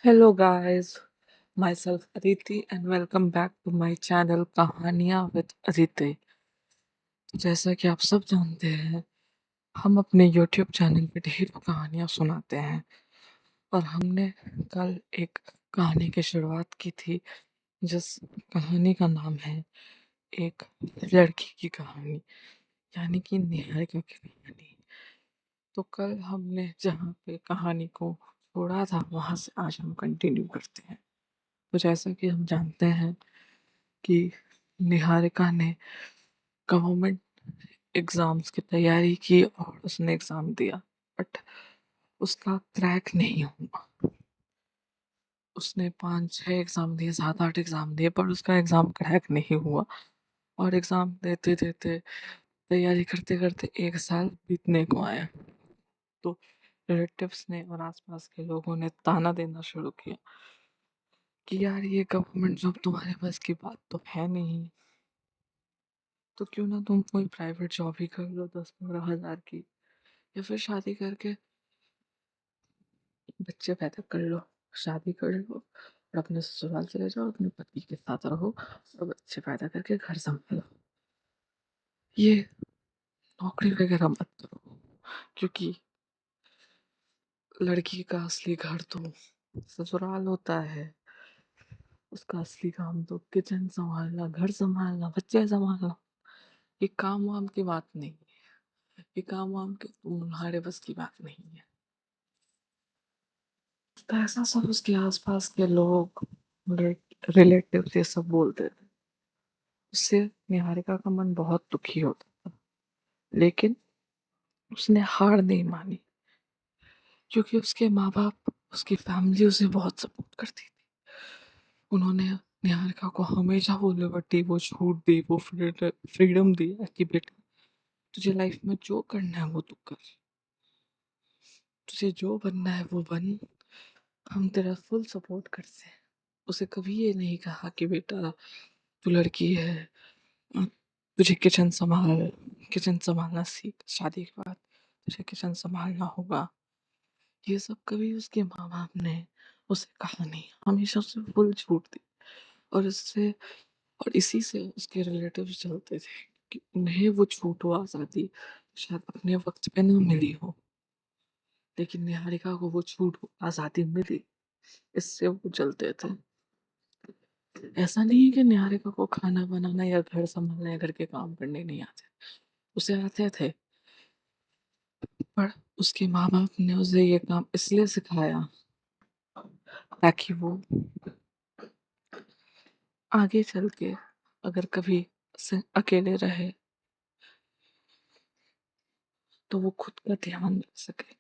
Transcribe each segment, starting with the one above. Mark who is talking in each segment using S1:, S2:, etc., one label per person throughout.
S1: Hello guys, myself Aditi and welcome back to my channel कहानियाँ with Aditi। तो जैसा कि आप सब जानते हैं, हम अपने YouTube चैनल पे ढेरों कहानियाँ सुनाते हैं और हमने कल एक कहानी की शुरुआत की थी जिस कहानी का नाम है एक लड़की की कहानी, यानी कि निहारिका की कहानी। तो कल हमने जहाँ पे कहानी को छोड़ा था वहाँ से आज हम कंटिन्यू करते हैं। तो जैसा कि हम जानते हैं कि निहारिका ने गवर्नमेंट एग्जाम्स की तैयारी की और उसने एग्जाम दिया, बट उसका क्रैक नहीं हुआ। उसने 5-6 एग्जाम दिए, 7-8 एग्जाम दिए, पर उसका एग्जाम क्रैक नहीं हुआ। और एग्जाम देते देते, तैयारी करते करते 1 साल बीतने को आया। तो रिलेटिव्स ने और आसपास के लोगों ने ताना देना शुरू किया कि यार ये गवर्नमेंट जॉब तुम्हारे बस की बात तो है नहीं, तो क्यों ना तुम कोई प्राइवेट जॉब ही कर लो 10-15 हज़ार की, या फिर शादी करके बच्चे पैदा कर लो। शादी कर लो और अपने ससुराल चले जाओ, अपने पति के साथ रहो और बच्चे पैदा करके घर संभालो। ये नौकरी वगैरह मत करो, क्योंकि लड़की का असली घर तो ससुराल होता है। उसका असली काम तो किचन संभालना, घर संभालना, बच्चे संभालना। ये काम वाम की बात नहीं है। ये काम वाम के तुम्हारे बस की बात नहीं है। तो ऐसा सब उसके आसपास के लोग, रिलेटिव ये सब बोलते थे। उससे निहारिका का मन बहुत दुखी होता था, लेकिन उसने हार नहीं मानी, क्योंकि उसके माँ बाप, उसकी फैमिली उसे बहुत सपोर्ट करती थी। उन्होंने निहारिका को हमेशा वो लिबर्टी, वो छूट दी, वो फ्रीडम दी कि बेटा तुझे लाइफ में जो करना है वो तू कर, तुझे जो बनना है वो बन, हम तेरा फुल सपोर्ट करते हैं। उसे कभी ये नहीं कहा कि बेटा तू लड़की है, अ, तुझे किचन संभालना सीख, शादी के बाद तुझे किचन संभालना होगा। ये सब कभी उसके माँ बाप ने उसे कहा नहीं, हमेशा उसे फुल छूट दी। और इससे और इसी से उसके रिलेटिव्स चलते थे कि उन्हें वो छूट व आज़ादी शायद अपने वक्त पे ना मिली हो, लेकिन निहारिका को वो छूट आज़ादी मिली। इससे वो चलते थे। ऐसा नहीं है कि निहारिका को खाना बनाना या घर संभालना या घर के काम करने नहीं आते, उसे आते थे। पर उसके माँ बाप ने उसे ये काम इसलिए सिखाया ताकि वो आगे चल के अगर कभी से अकेले रहे तो वो खुद का ध्यान रख सके,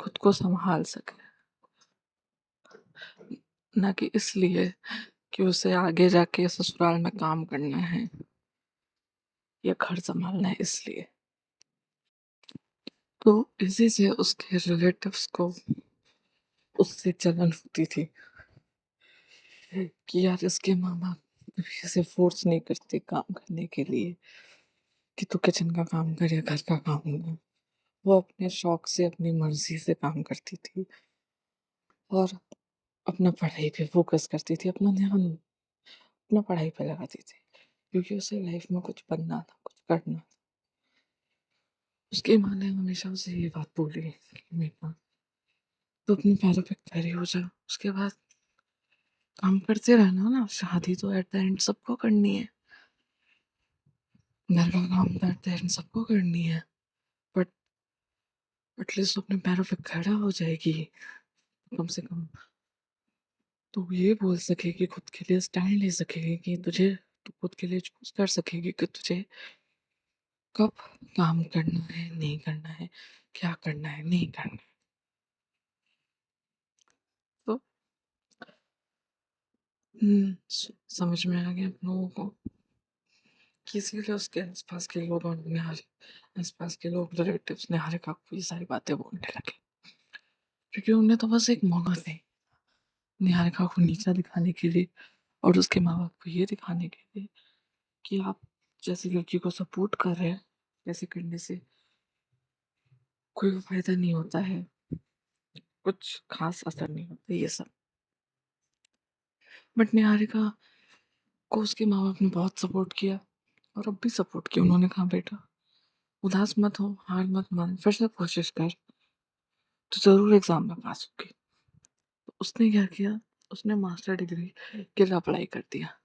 S1: खुद को संभाल सके। ना कि इसलिए कि उसे आगे जाके ससुराल में काम करना है या घर संभालना है इसलिए। तो इसी से उसके रिलेटिव्स को उससे जलन होती थी कि यार इसके माँ बाप कभी इसे फोर्स नहीं करते काम करने के लिए कि तू किचन का काम कर या घर का काम कर। वो अपने शौक से, अपनी मर्जी से काम करती थी और अपना पढ़ाई पे फोकस करती थी, अपना ध्यान अपना पढ़ाई पे लगाती थी, क्योंकि उसे लाइफ में कुछ बनना था, कुछ करना था। उसकी माँ ने हमेशा उसे ये बात बोली कि बेटा तू अपने पैरों पे खड़ी हो जा, उसके बाद काम करते रहना ना, शादी तो एट द एंड सबको करनी है, घर का काम तो एट द एंड सबको करनी है, बट एटलीस्ट अपने पैरों पे खड़ा हो जाएगी, कम से कम तू ये बोल सकेगी, खुद के लिए स्टैंड ले सकेगी कि तू खुद के लिए चूज कर सकेगी कि तुझे कब काम करना है, नहीं करना है, क्या करना है, नहीं करना है। तो समझ में आ गया आप लोगों को कि इसीलिए उसके आसपास के लोग और आसपास के लोग, रिलेटिव्स ने हारिका को ये सारी बातें बोलने लगे, क्योंकि उन्हें तो बस एक मौका थे निहारिका को नीचा दिखाने के लिए और उसके माँ बाप को ये दिखाने के लिए कि आप जैसी लड़की को सपोर्ट कर रहे हैं, ऐसे करने से कोई फायदा नहीं होता है, कुछ खास असर नहीं होता ये सब। बट निहारिका को उसके माँ बाप ने बहुत सपोर्ट किया और अब भी सपोर्ट किया। उन्होंने कहा बेटा उदास मत हो, हार मत मान, फिर से कोशिश कर, तो जरूर एग्जाम में पास होगी। तो उसने क्या किया, उसने मास्टर डिग्री के लिए अप्लाई कर दिया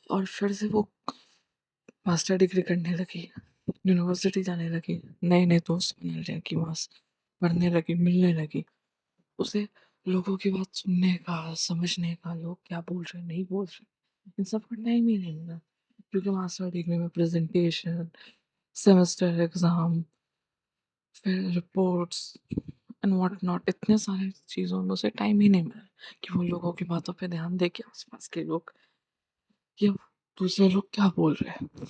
S1: और फिर से वो मास्टर डिग्री करने लगी, यूनिवर्सिटी जाने लगी, नए नए दोस्त बनाने लगी, वहां से पढ़ने लगी, मिलने लगी। उसे लोगों की बात सुनने का, समझने का, लोग क्या बोल रहे हैं, नहीं बोल रहे, इन सब का टाइम ही नहीं मिला। क्योंकि मास्टर डिग्री में प्रेजेंटेशन, सेमेस्टर एग्जाम, फिर रिपोर्ट्स एंड व्हाट नॉट, इतने सारे चीज़ों में उसे टाइम ही नहीं मिला कि वो लोगों की बातों पे ध्यान दे के आसपास के लोग या दूसरे लोग क्या बोल रहे हैं।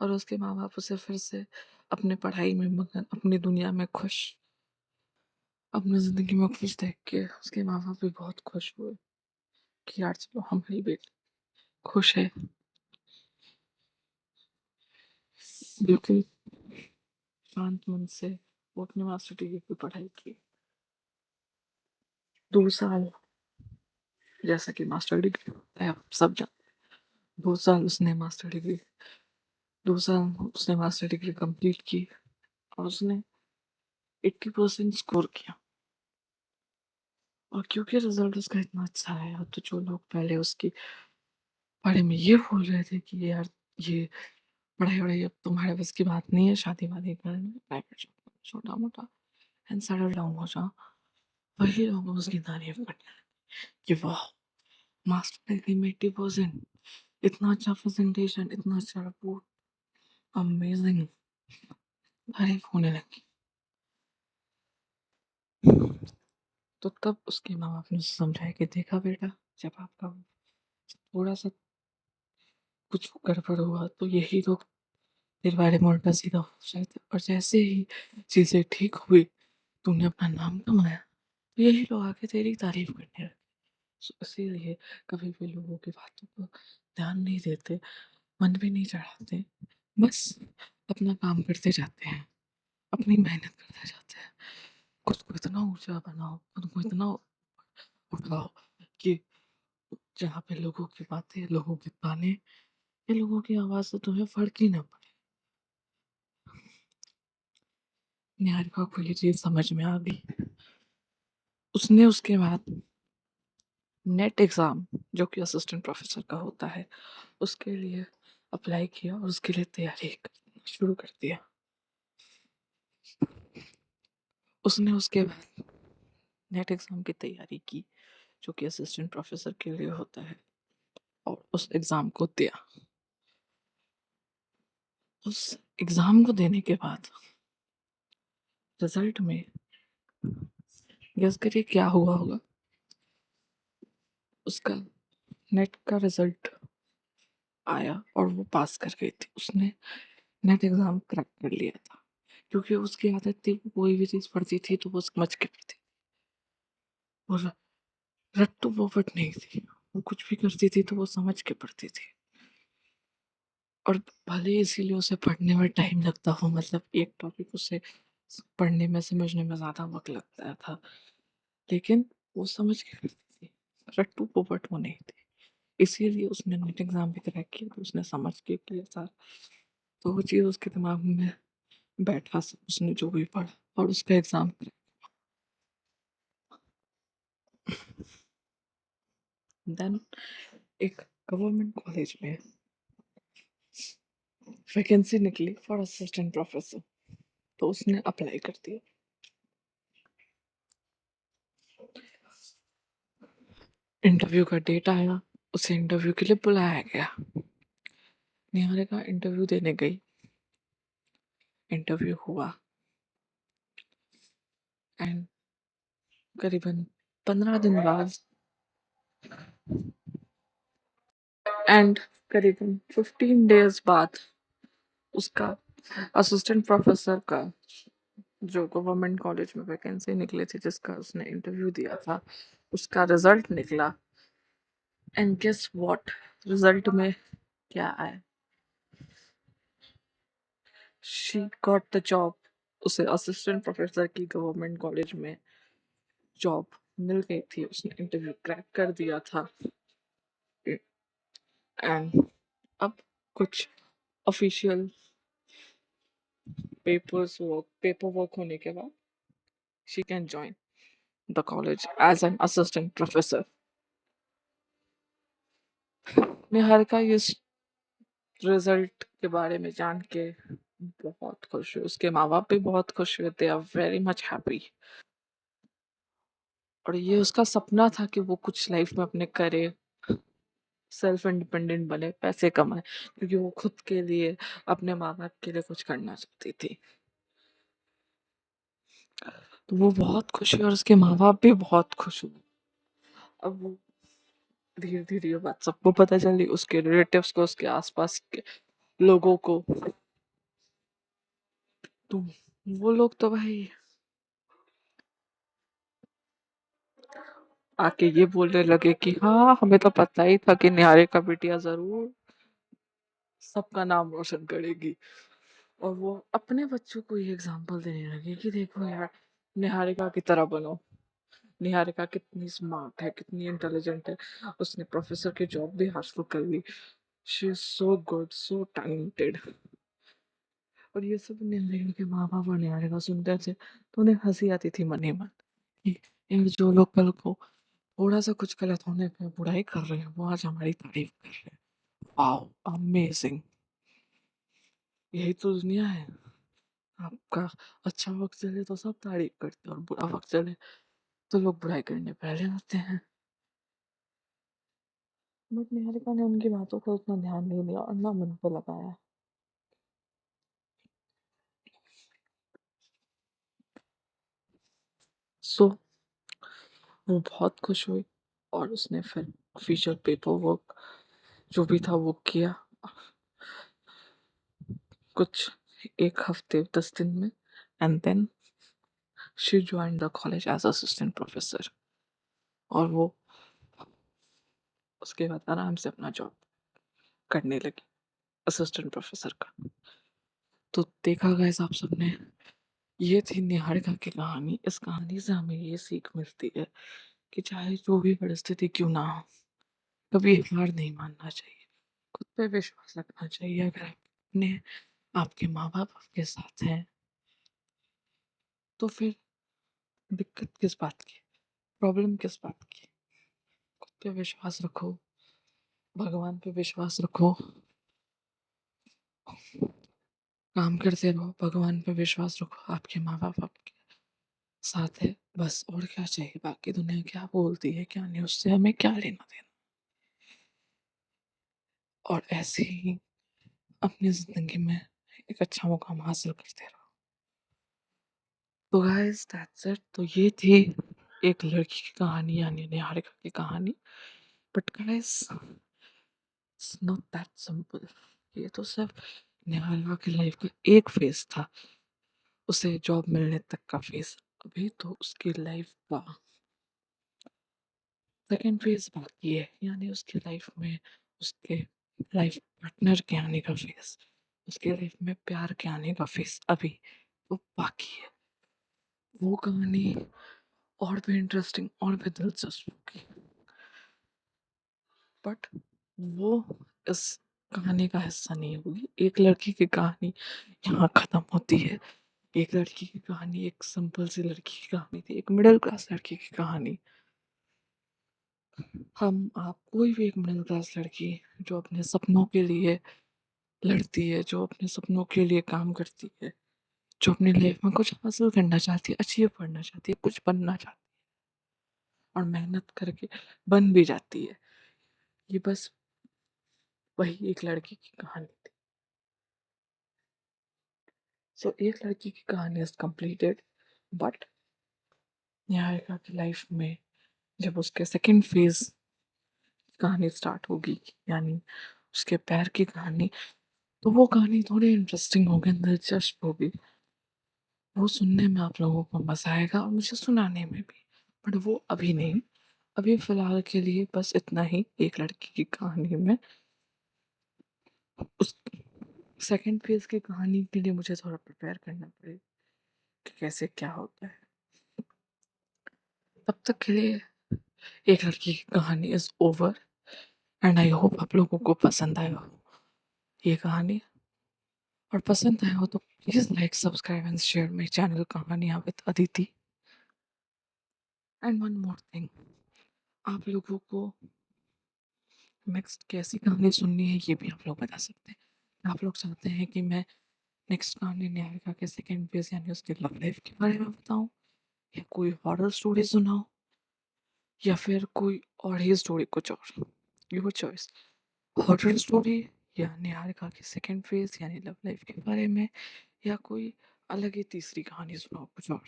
S1: और उसके माँ बाप उसे फिर से अपने पढ़ाई में मगन, अपनी दुनिया में खुश, अपनी जिंदगी में खुश देख के उसके माँ बाप भी बहुत खुश हुए कि यार चलो हमारी बेटी खुश है। बिल्कुल शांत मन से वो अपने मास्टर डिग्री की पढ़ाई की। 2 साल, जैसा कि मास्टर डिग्री होता है आप सब जानते हैं, 2 साल उसने मास्टर डिग्री, 2 साल उसने मास्टर डिग्री कंप्लीट की और उसने 80% स्कोर किया। और क्योंकि रिजल्ट उसका इतना अच्छा आया तो जो लोग पहले उसकी बारे में ये बोल रहे थे कि यार ये पढ़ाई वढ़ाई अब तुम्हारे बस की बात नहीं है, शादी वादी करना, प्राइवेट जॉब छोटा मोटा एंड सेटल डाउन हो जाओ, वही लोग उसकी तारीफ करने लगे कि वाह मास्टर डिग्री में 80%, इतना अच्छा प्रेजेंटेशन, इतना अच्छा रिपोर्ट, अमेजिंग, तारीफ होने लगी। तो तब उसके माँ बाप ने उसे समझाया कि देखा बेटा, जब आपका थोड़ा सा कुछ गड़बड़ हुआ तो यही लोग तेरे बारे में उल्टा सीधा हो जाते, और जैसे ही चीजें ठीक हुई, तूने अपना नाम कमाया, तो यही लोग आके तेरी तारीफ करने लगे। इसीलिए कभी भी लोगों की बातों को ध्यान नहीं देते, मन भी नहीं चढ़ाते, बस अपना काम करते जाते हैं, अपनी मेहनत करते जाते हैं, खुद को इतना ऊंचा बनाओ, खुद को इतना उठाओ कि जहाँ पे लोगों की बातें, लोगों के ताने या लोगों की आवाज से तुम्हें फर्क ही ना पड़े। निहारिका को ये चीज समझ में आ गई। उसने उसके बाद नेट एग्जाम, जो कि असिस्टेंट प्रोफेसर का होता है, उसके लिए अप्लाई किया और उसके लिए तैयारी करना शुरू कर दिया। उसने उसके बाद नेट एग्जाम की तैयारी की, जो कि असिस्टेंट प्रोफेसर के लिए होता है, और उस एग्जाम को दिया। उस एग्जाम को देने के बाद रिजल्ट में गेस करिए क्या हुआ होगा। उसका नेट का रिजल्ट आया और वो पास कर गई थी। उसने नेट एग्जाम क्रैक कर लिया था, क्योंकि उसकी आदत थी वो कोई भी चीज पढ़ती थी तो वो समझ के पढ़ती, वो रट्टू पोपट नहीं थी, वो कुछ भी करती थी तो वो समझ के पढ़ती थी। और भले ही इसीलिए उसे पढ़ने में टाइम लगता हो, मतलब एक टॉपिक उसे पढ़ने में समझने में ज्यादा वक्त लगता था, लेकिन वो समझ के करती थी, रट्टू पोपट वो नहीं थी। इसीलिए उसने नेट एग्जाम भी क्रैक किया, तो उसने समझ के किया था, तो वो चीज़ उसके दिमाग में बैठा, सब उसने जो भी पढ़ा और उसका एग्जाम क्रैक। देन एक गवर्नमेंट कॉलेज में वैकेंसी निकली फॉर असिस्टेंट प्रोफेसर, तो उसने अप्लाई कर दिया। इंटरव्यू का डेट आया, उसे इंटरव्यू के लिए बुलाया गया। निहारिका इंटरव्यू देने गई, इंटरव्यू हुआ एंड करीबन 15 दिन बाद एंड करीबन 15 डेज बाद उसका असिस्टेंट प्रोफेसर का, जो गवर्नमेंट कॉलेज में वैकेंसी निकली थी जिसका उसने इंटरव्यू दिया था, उसका रिजल्ट निकला। एंड गेस व्हाट, रिजल्ट में क्या आया, शी गॉट द जॉब। उसे असिस्टेंट प्रोफेसर की गवर्नमेंट कॉलेज में जॉब मिल गई थी, उसने इंटरव्यू क्रैक कर दिया था। एंड अब कुछ ऑफिशियल पेपर वर्क होने के बाद she can join the college as an assistant professor. Niharika इस रिजल्ट के बारे में जान के बहुत खुश हुई, उसके माँ बाप भी बहुत खुश हुए, they are very much happy. और ये उसका सपना था कि वो कुछ लाइफ में अपने करे, सेल्फ इंडिपेंडेंट बने, पैसे कमाए, क्योंकि वो खुद के लिए, अपने माँ बाप के लिए कुछ करना चाहती थी। तो वो बहुत खुश हुई और उसके माँ बाप भी बहुत खुश हुए। अब वो धीरे धीरे ये बात सबको पता चली, उसके रिलेटिव्स को, उसके आसपास के लोगों को। तो वो लोग तो भाई आके ये बोलने लगे कि हाँ, हमें तो पता ही था कि निहारिका बिटिया जरूर सबका नाम रोशन करेगी। और वो अपने बच्चों को ये एग्जाम्पल देने लगे कि देखो यार, निहारिका की तरह बनो। निहारिका कितनी स्मार्ट है, कितनी इंटेलिजेंट है, उसने प्रोफेसर की जॉब भी हासिल कर ली। She is so good, so talented. और ये सब निहारिका के माँ बाप और निहारिका सुनते थे तो उन्हें हंसी आती थी मन ही मन कि यार, जो लोग कल को थोड़ा सा कुछ गलत होने पे बुराई कर रहे हैं, वो आज हमारी तारीफ कर रहे हैं। Wow, amazing. यही तो दुनिया है। आपका अच्छा वक्त चले तो सब तारीफ करते हैं, और बुरा वक्त चले तो लोग बुराई करने पहले होते हैं। बट निहारिका ने उनकी बातों को उतना ध्यान नहीं दिया और ना मन पे लगाया। सो वो बहुत खुश हुई और उसने फिर ऑफिशियल पेपर वर्क जो भी था वो किया, कुछ 1 हफ्ते 10 दिन में। And then she join the college as assistant professor. और वो उसके बाद आराम से अपना जॉब करने लगी, असिस्टेंट प्रोफेसर का। तो देखा गाइस आप सबने, ये थी निहारिका की कहानी। इस कहानी से हमें ये सीख मिलती है कि चाहे जो भी परिस्थिति क्यों ना हो, कभी हार नहीं मानना चाहिए, खुद पे विश्वास रखना चाहिए। अगर अपने आपके माँ बाप आपके साथ हैं तो फिर दिक्कत किस बात की, प्रॉब्लम किस बात की। खुद पे विश्वास रखो, भगवान पे विश्वास रखो, काम करते रहो, भगवान पे विश्वास रखो, आपके माँ बाप आपके साथ है, बस। और क्या चाहिए, बाकी दुनिया क्या बोलती है क्या नहीं, उससे हमें क्या लेना देना। और ऐसे ही अपनी जिंदगी में एक अच्छा मुकाम हासिल करते रहो। तो गाइस दैट्स इट। तो ये थी एक लड़की की कहानी, यानी निहारिका की कहानी। But guys it's not that simple. ये तो सिर्फ निहारिका की लाइफ का एक फेज था, उसे जॉब मिलने तक का फेज। अभी तो उसकी लाइफ का सेकेंड फेज बाकी है, यानी उसकी लाइफ में उसके लाइफ पार्टनर के आने का फेज, उसके लाइफ में प्यार के आने का फेज अभी वो बाकी है। वो कहानी और भी इंटरेस्टिंग और भी दिलचस्प होगी, बट वो इस कहानी का हिस्सा नहीं होगी। एक लड़की की कहानी यहाँ खत्म होती है। एक लड़की की कहानी, एक सिंपल सी लड़की की कहानी थी, एक मिडिल क्लास लड़की की कहानी। हम आप कोई भी एक मिडिल क्लास लड़की जो अपने सपनों के लिए लड़ती है, जो अपने सपनों के लिए काम करती है, जो अपनी लाइफ में कुछ हासिल करना चाहती है, अचीव करना चाहती है, कुछ बनना चाहती है और मेहनत करके बन भी जाती है, ये बस वही एक लड़की की कहानी थी। सो एक लड़की की कहानी इज कंप्लीटेड। बट निहारिका की लाइफ में जब उसके सेकंड फेज कहानी स्टार्ट होगी, यानी उसके पैर की कहानी, तो वो कहानी थोड़ी इंटरेस्टिंग होगी, दिलचस्प होगी। वो सुनने में आप लोगों को मजा आएगा और मुझे सुनाने में भी। बट वो अभी नहीं, अभी फिलहाल के लिए बस इतना ही एक लड़की की कहानी में। उस सेकंड फेज की कहानी के लिए मुझे थोड़ा प्रिपेयर करना पड़ेगा कि कैसे क्या होता है। तब तक के लिए एक लड़की की कहानी is over and I hope आप लोगों को पसंद आया हो ये कहानी। और पसंद आया हो तो please like, subscribe and share my channel कहानियाँ with Aditi. And one more thing, आप लोगों को नेक्स्ट कैसी कहानी सुननी है ये भी आप लोग बता सकते हैं। आप लोग चाहते हैं कि मैं नेक्स्ट कहानी निहारिका के सेकंड फेज़ यानी उसके लव लाइफ के बारे में बताऊँ, या कोई हॉरर स्टोरी सुनाऊँ, या फिर कोई और ही स्टोरी कुछ और? Your choice. हॉरर स्टोरी या निहारिका के सेकंड फेज़ यानी लव लाइफ के बारे में, या कोई अलग ही तीसरी कहानी सुनाओ कुछ और?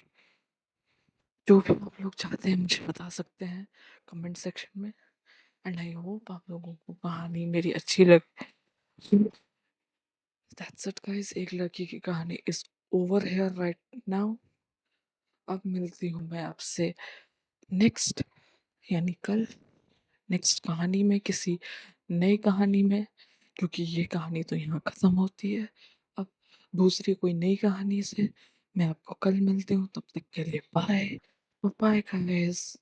S1: जो भी आप लोग चाहते हैं मुझे बता सकते हैं कमेंट सेक्शन में। एंड आई होप आप लोगों को कहानी मेरी अच्छी लगे। दैट्स इट गाइस, एक लड़की की कहानी is over here right now. अब मिलती हूँ मैं आपसे नेक्स्ट यानी कल, नेक्स्ट कहानी में, किसी नई कहानी में, क्योंकि ये कहानी तो यहाँ खत्म होती है। अब दूसरी कोई नई कहानी से मैं आपको कल मिलती हूँ, तब तक के लिए बाय। Bye guys.